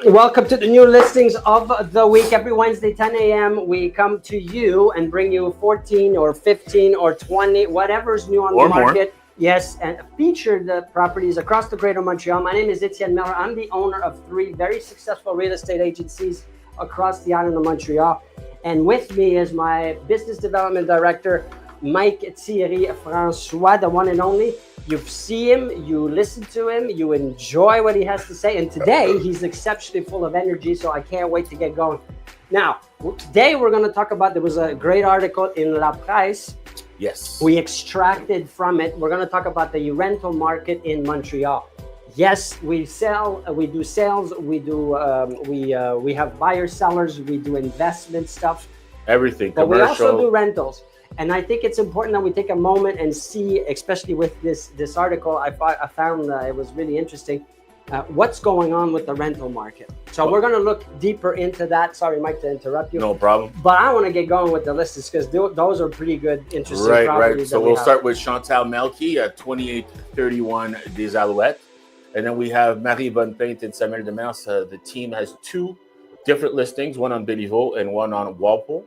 Welcome to the new listings of the week. Every Wednesday, 10 a.m., we come to you and bring you 14 or 15 or 20, whatever's new on Or the more. market. Yes, and feature the properties across the greater Montreal. My name is Etienne Mellor. I'm the owner of 3 very successful real estate agencies across the island of Montreal. And with me is my business development director, Mike Thierry Francois, the one and only. You see him, you listen to him, you enjoy what he has to say. And today he's exceptionally full of energy, so I can't wait to get going. Now, today we're going to talk about, there was a great article in La Presse. Yes. We extracted from it. We're going to talk about the rental market in Montreal. Yes, we sell, we do sales, we have buyers, sellers, we do investment stuff. Everything, but commercial. We also do rentals. And I think it's important that we take a moment and see, especially with this article, I found it was really interesting, what's going on with the rental market. So we're going to look deeper into that. Sorry, Mike, to interrupt you. No problem. But I want to get going with the listings because those are pretty good, interesting Right. properties. So we'll start with Chantal Melky at 2831 des Alouettes. And then we have Marie Bonnepainte and Samuel Demers. The team has 2 different listings, one on Béliveau and one on Walpole.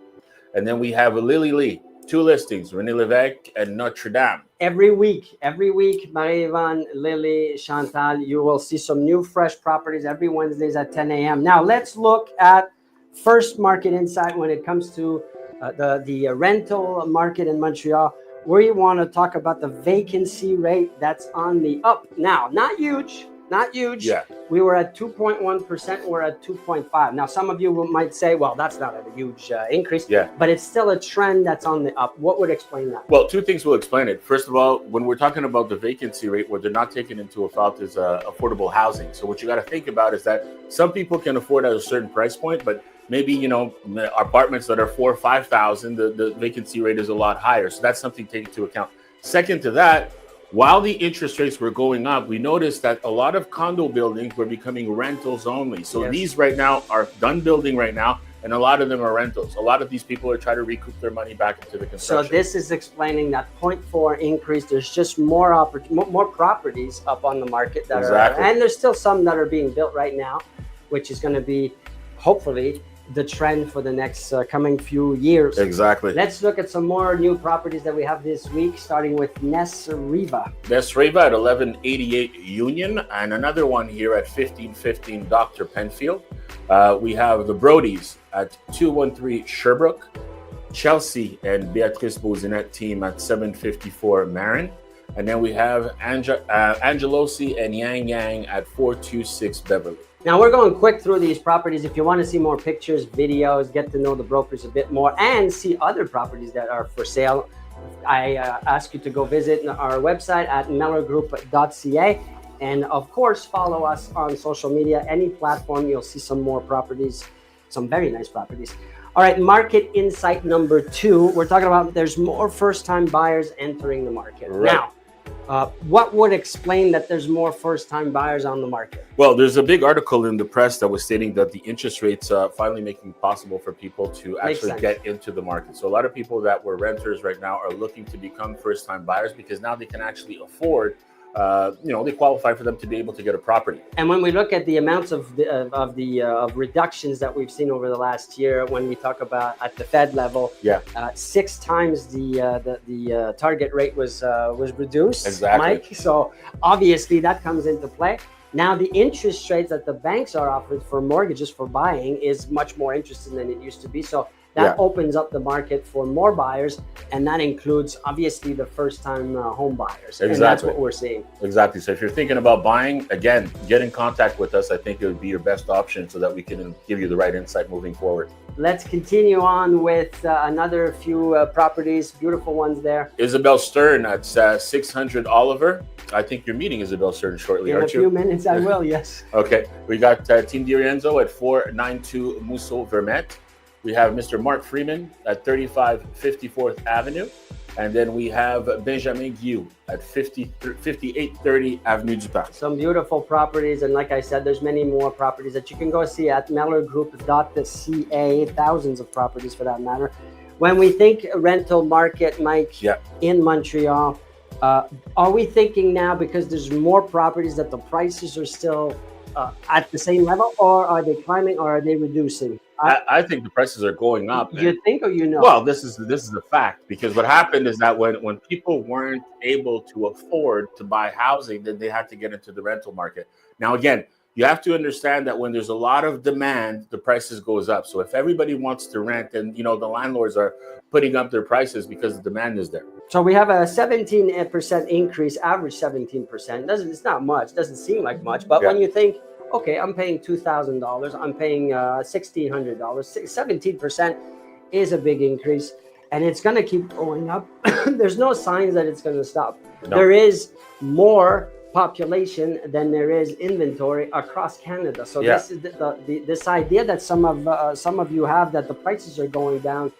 And then we have Lily Lee. 2 listings, René Lévesque and Notre Dame. Every week, Marie-Yvonne, Lily, Chantal, you will see some new fresh properties every Wednesdays at 10 a.m. Now, let's look at first market insight when it comes to the rental market in Montreal. We want to talk about the vacancy rate that's on the up. Now, not huge. Yeah. We were at 2.1%. We're at 2.5. Now, some of you might say, well, that's not a huge increase. Yeah. But it's still a trend that's on the up. What would explain that? Well, 2 things will explain it. First of all, when we're talking about the vacancy rate, what they're not taking into account is affordable housing. So what you got to think about is that some people can afford at a certain price point, but maybe, apartments that are 4,000 or 5,000, the vacancy rate is a lot higher. So that's something to take into account. Second to that, while the interest rates were going up, we noticed that a lot of condo buildings were becoming rentals only. So Yes. These right now are done building right now, and a lot of them are rentals. A lot of these people are trying to recoup their money back into the construction. So this is explaining that 0.4 increase. There's just more properties up on the market that Exactly. and there's still some that are being built right now, which is going to be hopefully the trend for the next coming few years. Exactly. Let's look at some more new properties that we have this week, starting with Ness Riva. Ness Riva at 1188 Union, and another one here at 1515 Dr. Penfield. We have the Brodies at 213 Sherbrooke, Chelsea and Beatrice Bouzinet team at 754 Marin, and then we have Angelosi and Yang Yang at 426 Beverly. Now we're going quick through these properties. If you want to see more pictures, videos, get to know the brokers a bit more, and see other properties that are for sale, I ask you to go visit our website at mellorgroup.ca. And of course, follow us on social media, any platform. You'll see some more properties, some very nice properties. All right, market insight number 2. We're talking about there's more first-time buyers entering the market. Right. Now, what would explain that there's more first-time buyers on the market? Well, there's a big article in the press that was stating that the interest rates finally making it possible for people to actually get into the market. So a lot of people that were renters right now are looking to become first-time buyers because now they can actually afford, they qualify for them to be able to get a property. And when we look at the amounts of reductions that we've seen over the last year, when we talk about at the Fed level, 6 times the target rate was reduced. Exactly. Mike. So obviously that comes into play. Now the interest rates that the banks are offering for mortgages for buying is much more interesting than it used to be. So that opens up the market for more buyers, and that includes obviously the first-time home buyers. Exactly. And that's what we're seeing. Exactly. So if you're thinking about buying, again, get in contact with us. I think it would be your best option so that we can give you the right insight moving forward. Let's continue on with another few properties, beautiful ones there. Isabel Stern at 600 Oliver. I think you're meeting Isabel Stern shortly, aren't you? In a few minutes, I will, yes. Okay. We got Team DiRienzo at 492 Musso Vermette. We have Mr. Mark Freeman at 35 54th Avenue. And then we have Benjamin Guillou at 5830 Avenue du Parc. Some beautiful properties. And like I said, there's many more properties that you can go see at mellorgroup.ca, thousands of properties for that matter. When we think rental market, Mike, in Montreal, are we thinking now because there's more properties that the prices are still at the same level, or are they climbing, or are they reducing? I think the prices are going up. You think, or you know? Well, this is a fact, because what happened is that when people weren't able to afford to buy housing, then they had to get into the rental market. Now, again, you have to understand that when there's a lot of demand, the prices goes up. So if everybody wants to rent, then the landlords are putting up their prices because the demand is there. So we have a 17% increase, average 17%. It's not much, doesn't seem like much, but when you think, okay, I'm paying $2,000, I'm paying $1,600, 17% is a big increase, and it's going to keep going up. There's no signs that it's going to stop. No. There is more population than there is inventory across Canada. So this is this idea that some of you have, that the prices are going down.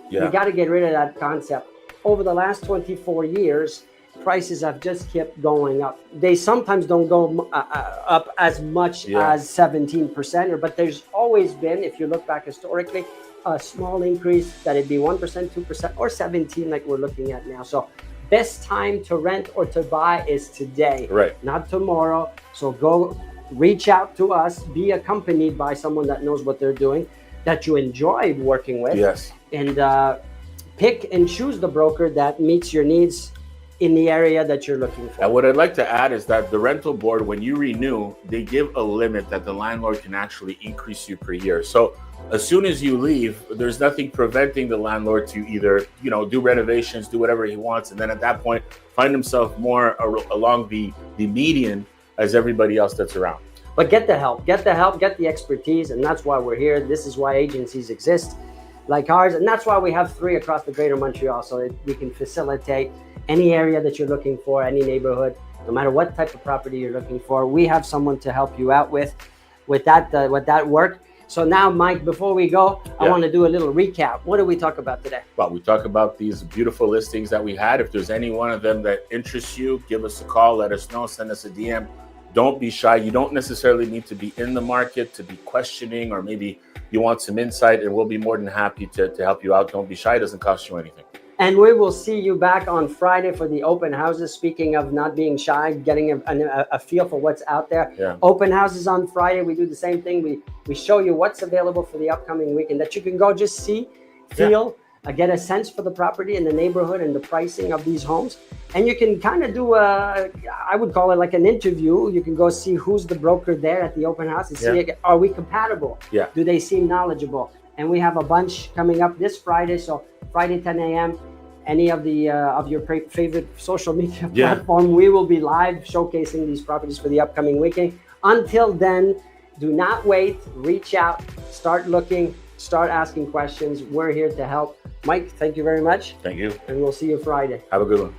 We got to get rid of that concept. Over the last 24 years, prices have just kept going up. They sometimes don't go up as much as 17%, but there's always been, if you look back historically, a small increase, that it'd be 1%, 2%, or 17% like we're looking at now. So best time to rent or to buy is today, not tomorrow. So go reach out to us, be accompanied by someone that knows what they're doing, that you enjoy working with, and pick and choose the broker that meets your needs in the area that you're looking for. And what I'd like to add is that the rental board, when you renew, they give a limit that the landlord can actually increase you per year. So as soon as you leave, there's nothing preventing the landlord to either, do renovations, do whatever he wants, and then at that point find himself more along the median as everybody else that's around. But get the help, get the expertise, and that's why we're here. This is why agencies exist like ours, and that's why we have 3 across the greater Montreal, so that we can facilitate any area that you're looking for, any neighborhood, no matter what type of property you're looking for. We have someone to help you out with that work. So now, Mike, before we go, I want to do a little recap. What did we talk about today? Well, we talk about these beautiful listings that we had. If there's any one of them that interests you, give us a call, let us know, send us a DM. Don't be shy. You don't necessarily need to be in the market to be questioning, or maybe you want some insight, and we'll be more than happy to help you out. Don't be shy. It doesn't cost you anything. And we will see you back on Friday for the open houses. Speaking of not being shy, getting a feel for what's out there. Open houses on Friday. We do the same thing. We show you what's available for the upcoming week, and that you can go just see, feel, get a sense for the property and the neighborhood and the pricing of these homes. And you can kind of do I would call it like an interview. You can go see who's the broker there at the open house and see, are we compatible? Do they seem knowledgeable? And we have a bunch coming up this Friday. So Friday, 10 a.m., any of the of your favorite social media platform, we will be live showcasing these properties for the upcoming weekend. Until then, do not wait. Reach out, start looking, start asking questions. We're here to help. Mike, thank you very much. Thank you. And we'll see you Friday. Have a good one.